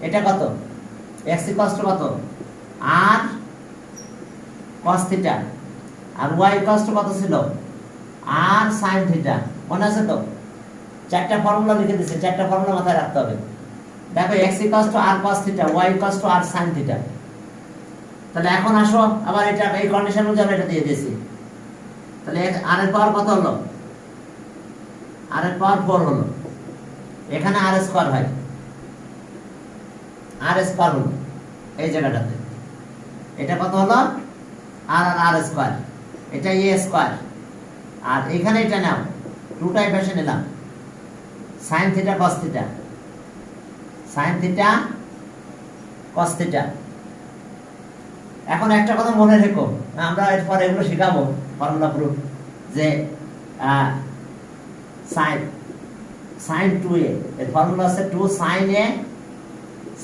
এটা কত x ইকুয়ালস টু কত r cos থিটা, আর y ইকুয়ালস টু কত ছিল r sin থিটা। মনে আছে তো? চারটা ফর্মুলা লিখে দিয়েছে, চারটা ফর্মুলা মাথায় রাখতে হবে। দেখো x equals to r cos theta, y equals to r sin theta. তাহলে এখন আসো আবার এটা এই কন্ডিশন অনুযায়ী আমরা এটা দিয়ে দিয়েছি। তাহলে r এর পাওয়ার কত হলো, r এর পাওয়ার 4 হলো। এখানে r স্কয়ার হয়, r স্কয়ার হলো এই জায়গাটাতে। এটা কত হলো r আর r স্কয়ার, এটা a স্কয়ার। আর এখানে এটা নাও 2 টাইপ এসে নিলাম sin theta cos theta, sin theta cos theta. এখন একটা কথা মনে রেখো, আমরা এরপর এগুলো শেখাবো ফর্মুলা প্রুফ, যে sin 2a এর ফর্মুলা আছে 2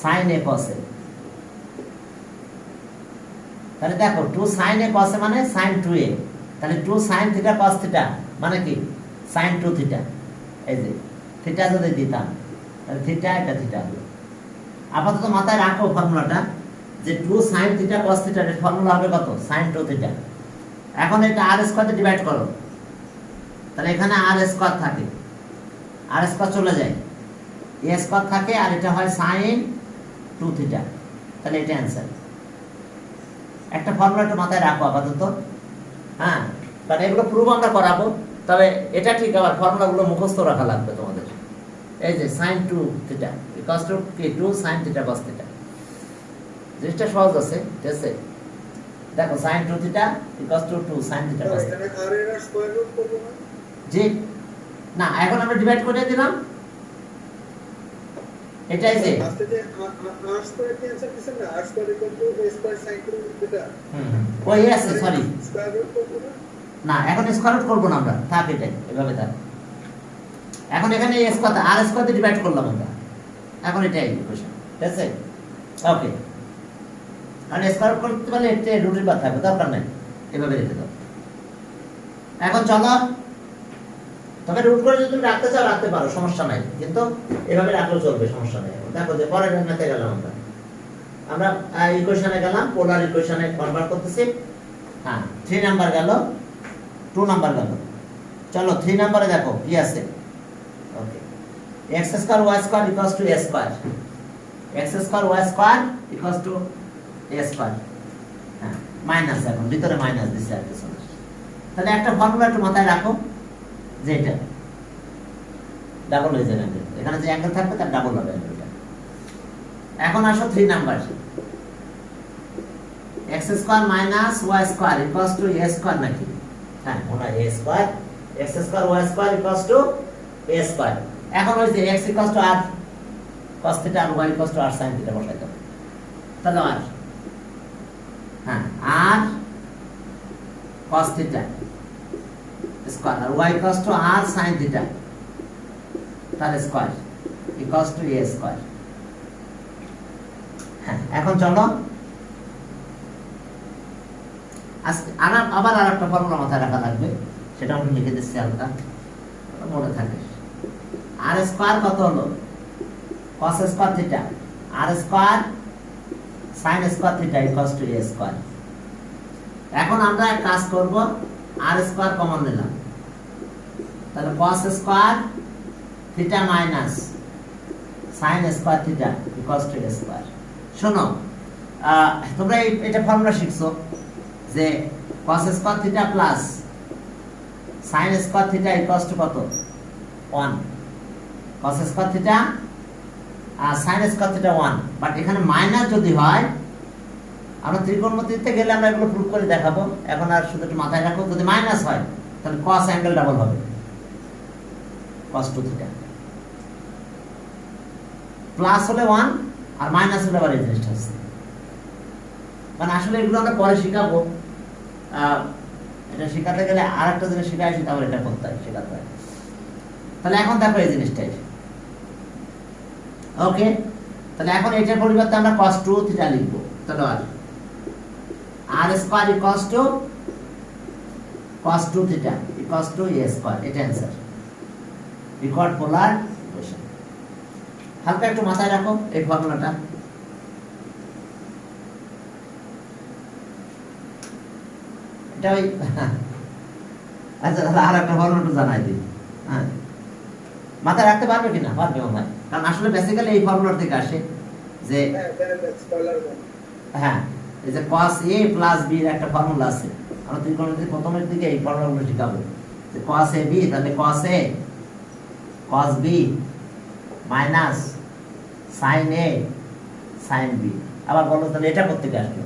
sin a cos a। তাহলে দেখো 2 sin a cos a মানে sin 2a, তাহলে 2 sin থিটা cos থিটা মানে কি sin 2 থিটা। এই যে থিটা যদি দিতাম তাহলে থিটা এটা থিটা হলো। আপাতত মাথায় রাখো ফর্মুলাটা যে 2 sin থিটা cos থিটা এর ফর্মুলা হবে কত sin 2 থিটা। এখন এটা r স্কয়ার দিয়ে ডিভাইড করো, তাহলে এখানে r স্কয়ার থাকে, r স্কয়ার চলে যায়, a স্কয়ার থাকে আর এটা হয় sin 2 থিটা, তাহলে এটা অ্যানসার। একটা ফর্মুলাটা মাথায় রাখো আপাতত, হ্যাঁ, কারণ এগুলো প্রুফ আমরা করাবো, তবে এটা ঠিক আবার ফর্মুলাগুলো মুখস্থ রাখা লাগবে তোমাদের। এই যে sin 2 থিটা ইকুয়ালস টু কি 2 sin থিটা cos থিটা, জিনিসটা সহজ আছে, ঠিক আছে। দেখো sin 2 theta equals to 2 sin theta cos theta. এখানে r এর স্কয়ার রুট করব না? জি না, এখন আমরা ডিভাইড করে দিলাম, এটাই যে ফার্স্টে যে r স্কয়ার কি অ্যানসার দিছেন না, r square equal to a square sin 2 theta. ওই আছে, সরি স্কয়ার রুট করব না? না, এখন স্কয়ার রুট করব না আমরা, থাক এটাই এভাবে থাক। এখন এখানে a স্কয়ার আর স্কয়ার দিয়ে ডিভাইড করলাম আমরা, এখন এটাই ইকুয়েশন, ঠিক আছে। ওকে, আর স্কয়ার করতে পারলে এটা রুটের বাদ থাকবে, দরকার নাই, এভাবে রেখে দাও। এখন চলো, তবে রুট করে যদি তুমি রাখতে চাও রাখতে পারো, সমস্যা নাই, কিন্তু এভাবে রাখলেও চলবে, সমস্যা নাই। দেখো যে পরের রান্নাতে গেলাম আমরা ইকুয়েশনে গেলাম, পোলার ইকুয়েশনে কনভার্ট করতেছি। হ্যাঁ, 3 নাম্বার গেল, 2 নাম্বার গেল। চলো 3 নাম্বারে দেখো কি আছে। ওকে, x square y square equals to a square, x square y square equals to a square. হ্যাঁ, মাইনাস, এখন ভিতরে মাইনাস দিছে আর কিছু না। তাহলে একটা ফর্মুলা একটু মাথায় রাখো, যে এটা ডাবল হয়ে যাবে, এখানে যে অ্যাঙ্গেল থাকবে তার ডাবল হবে অ্যাঙ্গেলটা। এখন আসো 3 number, x square minus y square equals to a square নাকি? হ্যাঁ, ওটা a square, x square y square equals to a square. এখন হইছে x equals to r cos theta আর y equals to r sin theta বসাই দাও, তাহলে r, হ্যাঁ, r cos থিটা স্কয়ার আর y equals to r sin theta তার স্কয়ার ইকুয়ালস টু a স্কয়ার। হ্যাঁ, এখন চলো আবার আরেকটা ফর্মুলা মাথায় রাখা লাগবে, সেটা আমি লিখে দিচ্ছি হালকা মনে থাকে। r স্কয়ার কত হলো cos square theta, r square sin square theta equals to a square. এখন আমরা এক কাজ করব, r স্কয়ার কমন নিলাম, তাহলে cos square theta minus sin square theta equals to a square. শোনো, তোমরা এটা ফর্মুলা শিখছো যে cos square theta plus sin square theta equals to কত 1, cos স্কয়ার থিটা আর sin স্কয়ার থিটা 1, বাট এখানে মাইনাস যদি হয়, আমরা ত্রিকোণমিতিতে গেলে আমরা এগুলো প্রুফ করে দেখাবো, এখন আর শুধু একটু মাথায় রাখো, যদি মাইনাস হয় তাহলে cos অ্যাঙ্গেল ডাবল হবে, cos 2 থিটা। প্লাস হলে 1 আর মাইনাস হলে আবার এই জিনিসটা আছে, মানে আসলে এগুলো আমরা পরে শিখাবো, এটা শেখাতে গেলে আরেকটা জিনিস শিখে আসি, তারপর এটা করতে হয়, শেখাতে হয়। তাহলে এখন দেখো এই জিনিসটাই, ওকে, তাহলে এখন এটার পরিবর্তে আমরা cos 2 থিটা লিখবো, তাহলে r square equals two cos 2 theta equals to a square, এটা অ্যানসার, রিকর্ড পোলার ইকুয়েশন। হালকা একটু মাথায় রাখো এই ফর্মুলাটা। এটা ওই আচ্ছা, তাহলে আর একটা ফর্মুলা জানাই দিই। হ্যাঁ, মাথায় রাখতে পারবে কিনা? পারবে মনে হয়, কারণ আসলে বেসিক্যালি এই ফর্মুলা থেকে আসে যে হ্যাঁ, এই যে cos a প্লাস b এর একটা ফর্মুলা আছে, আমরা ত্রিকোণমিতির প্রথমের দিকে এই ফর্মুলাগুলো শিখাবো, যে cos a b, তাহলে cos a cos b minus sin a sin b। আবার বলো তাহলে এটা করতে আসলো,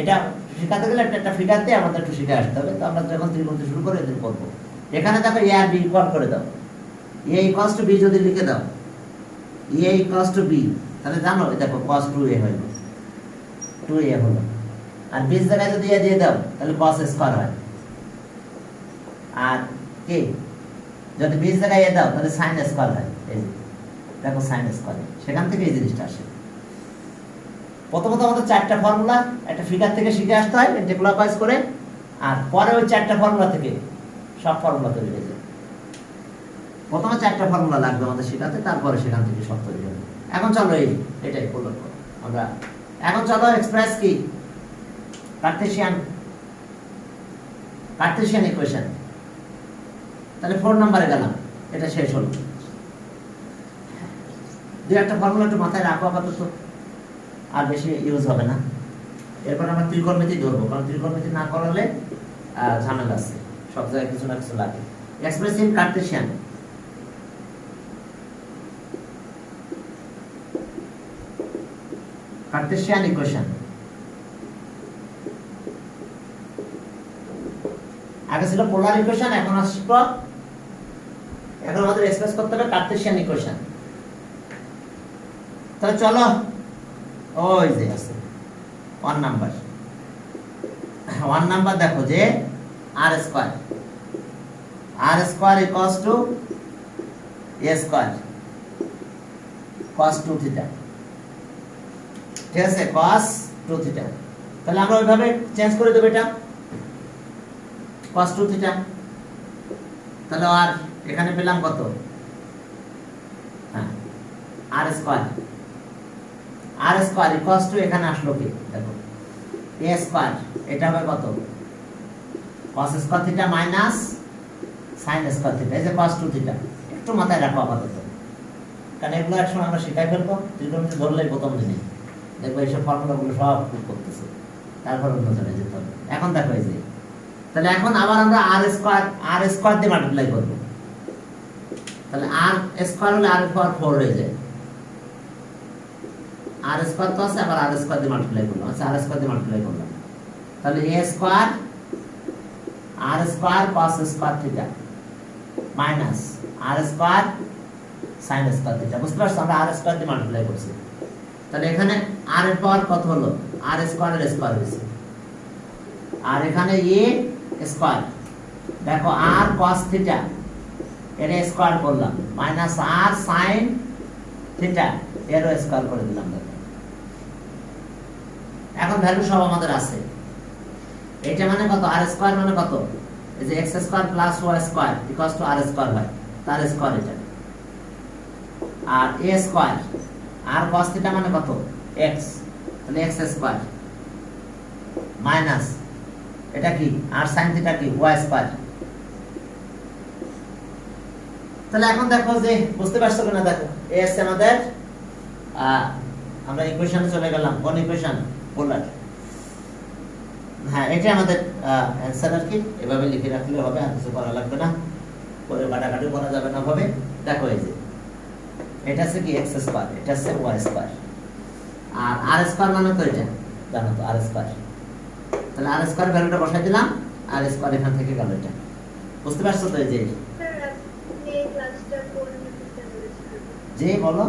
এটা শেখাতে গেলে একটা ফিগার দিয়ে আমাদের একটু শিখে আসতে হবে, তো আমরা যখন ত্রিকোণমিতি শুরু করে এদের করবো। এখানে দেখো a আর b ইকুয়াল করে দাও, a ইকুয়ালস টু b যদি লিখে দাও, a ইকুয়ালস টু b, তাহলে জানো দেখো cos 2a হলো, 2a হলো, আর b এর জায়গায় যদি a দিয়ে দাও তাহলে cos স্কয়ার হয়, আর কি যদি b এর জায়গায় a দাও তাহলে sin স্কয়ার হয়। এই দেখো sin স্কয়ার, সেখান থেকে এই জিনিসটা আসে। প্রথমত আমাদের চারটা ফর্মুলা একটা ফিগার থেকে শিখে আসতে হয় ক্লকওয়াইজ করে, আর পরে ওই চারটা ফর্মুলা থেকে সব ফর্মুলা তৈরি হয়ে যায়। প্রথমে চারটা ফর্মুলা লাগবে আমাদের শেখাতে, তারপরে সেখান থেকে সব তৈরি হবে। এখন চলো এটাই করলো আমরা। এখন চলো এক্সপ্রেস কি কার্টেসিয়ান ইকুয়েশন। তাহলে 4 নম্বরে গেলাম, এটা শেষ হলো। দুই একটা ফর্মুলা একটু মাথায় রাখো আপাতত, আর বেশি ইউজ হবে না। এরপর আমরা ত্রিকোণমিতি ধরবো, কারণ ত্রিকোণমিতি না করালে ঝামেলা আছে, সব জায়গায় কিছু না কিছু লাগে। Express in Cartesian equation. আগে ছিল পোলার ইকুয়েশন, এখন আসবে, এখন আমাদের এক্সপ্রেস করতে হবে কার্টেসিয়ান ইকুয়েশন। তাহলে চলো, ওই যে আছে 1 নাম্বার দেখো যে r square equals to a square cos 2 theta, ঠিক আছে, cos 2 থিটা। তাহলে আমরা ওইভাবে চেঞ্জ করে দেব এটা cos 2 থিটা। তাহলে আর এখানে পেলাম কত, হ্যাঁ r স্কয়ার ইকুয়ালস টু, এখানে আসলো কি দেখো a স্কয়ার, এটা হবে কত cos square theta minus sin square theta, এই যে cos 2 থিটা। একটু মাথায় রাখো আপাতত, কারণ এগুলো একসময় আমরা শিখাই ফেলবো, ত্রিকোণমিতি ধরলেই প্রথম দিনে দেখবো এইসব ফর্মুলাগুলো সব প্রয়োগ করতেছে, তারপর অন্য জায়গায় যেতে হবে। এখন দেখো এই যে, তাহলে এখন আবার আমরা r স্কয়ার দিয়ে মাল্টিপ্লাই করব। তাহলে r স্কয়ার হলে r পাওয়ার 4 হয়ে যায়, r স্কয়ার তো আছে, আবার r স্কয়ার দিয়ে মাল্টিপ্লাই করলাম, আচ্ছা r স্কয়ার দিয়ে মাল্টিপ্লাই করলাম। তাহলে a square cos square theta minus r square sin square theta. বুঝতে পারছো, আমরা r স্কয়ার দিয়ে মাল্টিপ্লাই করছি। তাহলে এখানে r এর পাওয়ার কত হলো, r স্কয়ার এর স্কয়ার হয়েছে, আর এখানে a স্কয়ার, দেখো r cos থিটা এর স্কয়ার করলাম মাইনাস r sin থিটা এর স্কয়ার করে দিলাম। দেখো এখন ভ্যালু সব আমাদের আছে। এটা মানে কত, r স্কয়ার মানে কত, এই যে x square plus y square equals to r square হয়, তার স্কয়ার এটা। আর a square r cos theta মানে কত x, তাহলে x স্কয়ার মাইনাস এটা কি r sin থিটা কি y স্কয়ার। তাহলে এখন দেখো যে বুঝতে পারছো কিনা, দেখো এই আছে আমাদের, আমরা ইকুয়েশনে চলে গেলাম, কোন ইকুয়েশন, পোলার। হ্যাঁ, এটা আমাদের অ্যানসার আর কি, এভাবে লিখে রাখলে হবে, আর কিছু করা লাগবে না, পরে কাটাকাটি করা যাবে না ভাবে। দেখো এই যে এটা আছে কি x স্কয়ার, এটা আছে y স্কয়ার, আর r স্কয়ার মানে তো এটা জানো তো, r স্কয়ার। তাহলে r স্কয়ার ভ্যালুটা বসাই দিলাম, r স্কয়ার এখান থেকে গেল এটা। বুঝতে পারছো তো? এই যে যে বলো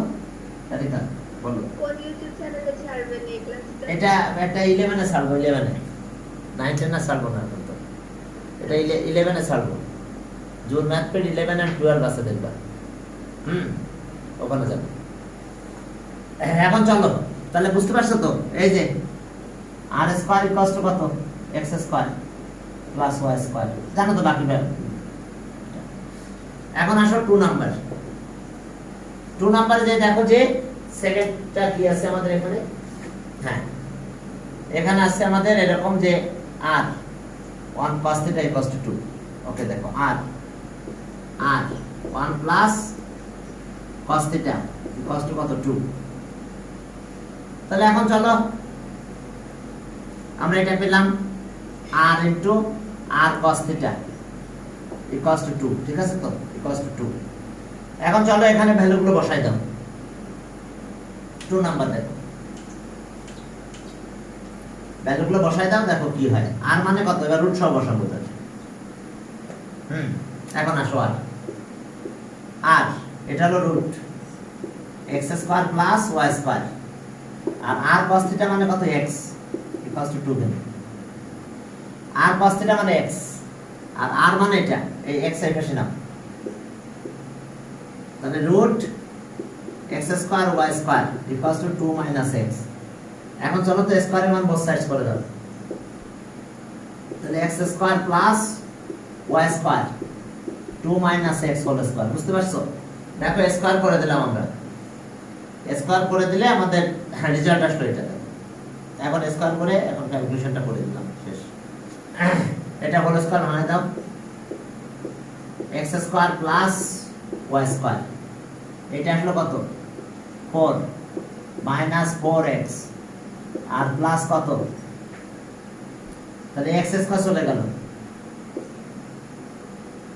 তারিকা বলো, কোন ইউটিউব চ্যানেলে ছাড়বেন এই ক্লাসটা? এটা 11 এ ছাড়বো, 11 এ, 9 10 এ ছাড়বো না এখন তো, এটা 11 এ ছাড়বো। জুন ম্যাথ পেড 11 আর 12 আছে দেখবা, ওখানে যাবে। এখন চলো, তাহলে বুঝতে পারছো তো, এই যে r স্কয়ার ইকুয়ালস টু কত, x square plus y square, জানো তো বাকি ভ্যালু। এখন আসো 2 নাম্বারে যে দেখো যে সেকেন্ডটা কি আছে আমাদের এখানে, হ্যাঁ এখানে আছে আমাদের এরকম যে r 1 cos θ equals to 2। ওকে দেখো r 1 plus cos θ equals to কত 2। তাহলে এখন চলো আমরা এটা পেলাম r into r cos θ equals to 2, ঠিক আছে তো, equals to 2। এখন চলো এখানে ভ্যালুগুলো বসাই দাও। 2 নাম্বার দেখো, ভ্যালুগুলো বসাই দাও, দেখো কি হয়। আর মানে কত, এবার রুট সহ বসাবো তাহলে। এখন আসো আর এটা হলো root x square plus y square, আর r cos θ মানে কত x ইকুয়ালস টু 2 দেন। r cos θ মানে x, আর r মানে এটা, এই x এর পাশে নাও, তাহলে root x square y square equals to 2 minus x। এখন চলো তো স্কয়ারের মান বোথ সাইডস করে দাও। তাহলে x square plus y square 2 minus x whole square, বুঝতে পারছো? দেখো স্কয়ার করে দিলাম আমরা, স্কয়ার করে দিলে আমাদের রেজাল্ট আসলো এটা। এখন স্কয়ার করে এখন ক্যালকুলেশনটা করে দিলাম, শেষ। এটা হোল স্কয়ার মানে দাও x square plus y square, এটা আসলো কত 4 মাইনাস 4x আর প্লাস কত, তাহলে x স্কয়ার চলে গেল,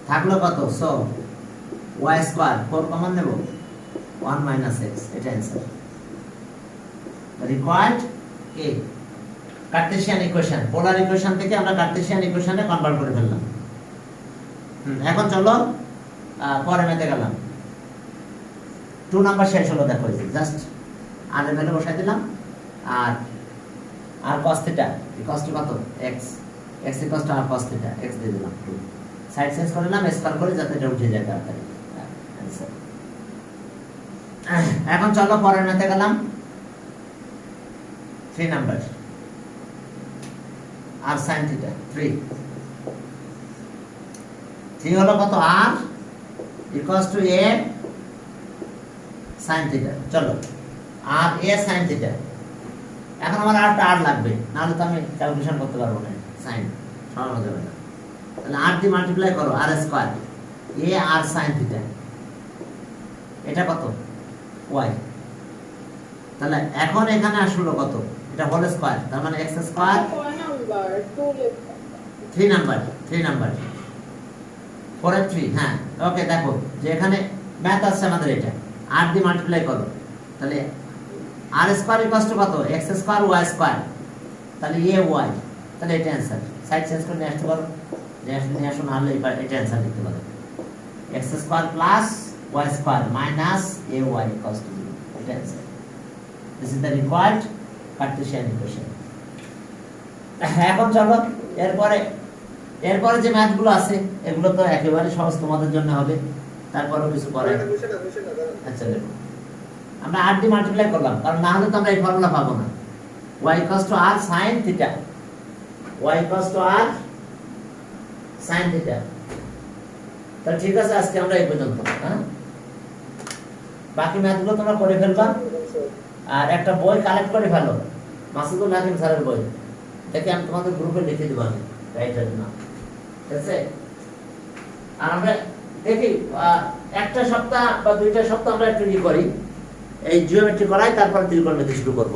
থাকলো কত, সো y স্কয়ার 4 কমন নেব 1 মাইনাস x, এটা आंसर। রিকোয়ার্ড কি কার্টেসিয়ান ইকুয়েশন, পোলার ইকুয়েশন থেকে আমরা কার্টেসিয়ান ইকুয়েশনে কনভার্ট করে ফেললাম। এখন চলো পরের ম্যাথে গেলাম। 2 নাম্বার শেষ হলো, দেখো জাস্ট আর এর ভ্যালু বসাই দিলাম আর cos থিটা ইকুয়াল টু কত x, x equal to r cos theta, x দিয়ে দিলাম 2, সাইড চেঞ্জ করে নিলাম স্কয়ার করে যাতে এটা উঠে যায় তাড়াতাড়ি आंसर। এখন চলো পরের ম্যাথে গেলাম। 3 নাম্বার r sin থিটা 3 হলো কত r equal to a sin theta. চলো আর a sin থিটা, এখন আমার r লাগবে, নাহলে তো আমি ক্যালকুলেশন করতে পারবো না, sin সরানো যাবে না। তাহলে r দিয়ে মাল্টিপ্লাই করো r square a r sin theta, এটা কত y। তাহলে এখন এখানে আসলো কত, এটা হোল স্কয়ার, তার মানে x স্কয়ার 3 নাম্বার 4 এর 3, হ্যাঁ ওকে। দেখো যে এখানে ম্যাথ আছে আমাদের, এটা r দিয়ে মাল্টিপ্লাই করো, তাহলে r স্কয়ার ইকুয়াল টু কত x স্কয়ার y স্কয়ার, তাহলে a y, তাহলে এটা आंसर। সাইড চেঞ্জ করে নিয়ে আসতে পারো, নিয়ে আসো, নাহলে এটা आंसर লিখতে পারো x square plus y square minus a y equal to 0, এটা answer. This is the required Cartesian equation. এখন চলো এরপরে যে ম্যাথগুলো আছে এগুলো তো একেবারে সহজ তোমাদের জন্য হবে, তারপরেও কিছু করে। আচ্ছা দেখো আমরা r দিয়ে মাল্টিপ্লাই করলাম, কারণ না হলে তো আমরা এই ফর্মুলা পাবো না। y r sin theta, y r sin theta. তাহলে ঠিক আছে, আজকে আমরা এই পর্যন্ত, হ্যাঁ বাকি ম্যাথগুলো তোমরা করে ফেলবা, আর একটা বই কালেক্ট করে ফেলো, মাসুদুল হাকিম স্যারের বই, দেখে আমি তোমাদের গ্রুপে লিখে দেব, আমি রাইটার না, ঠিক আছে? আর আমরা দেখি একটা সপ্তাহ বা 2টা সপ্তাহ আমরা একটু করি, এই জিওমেট্রি করাই, তারপর ত্রিকোণমিতি শুরু করব।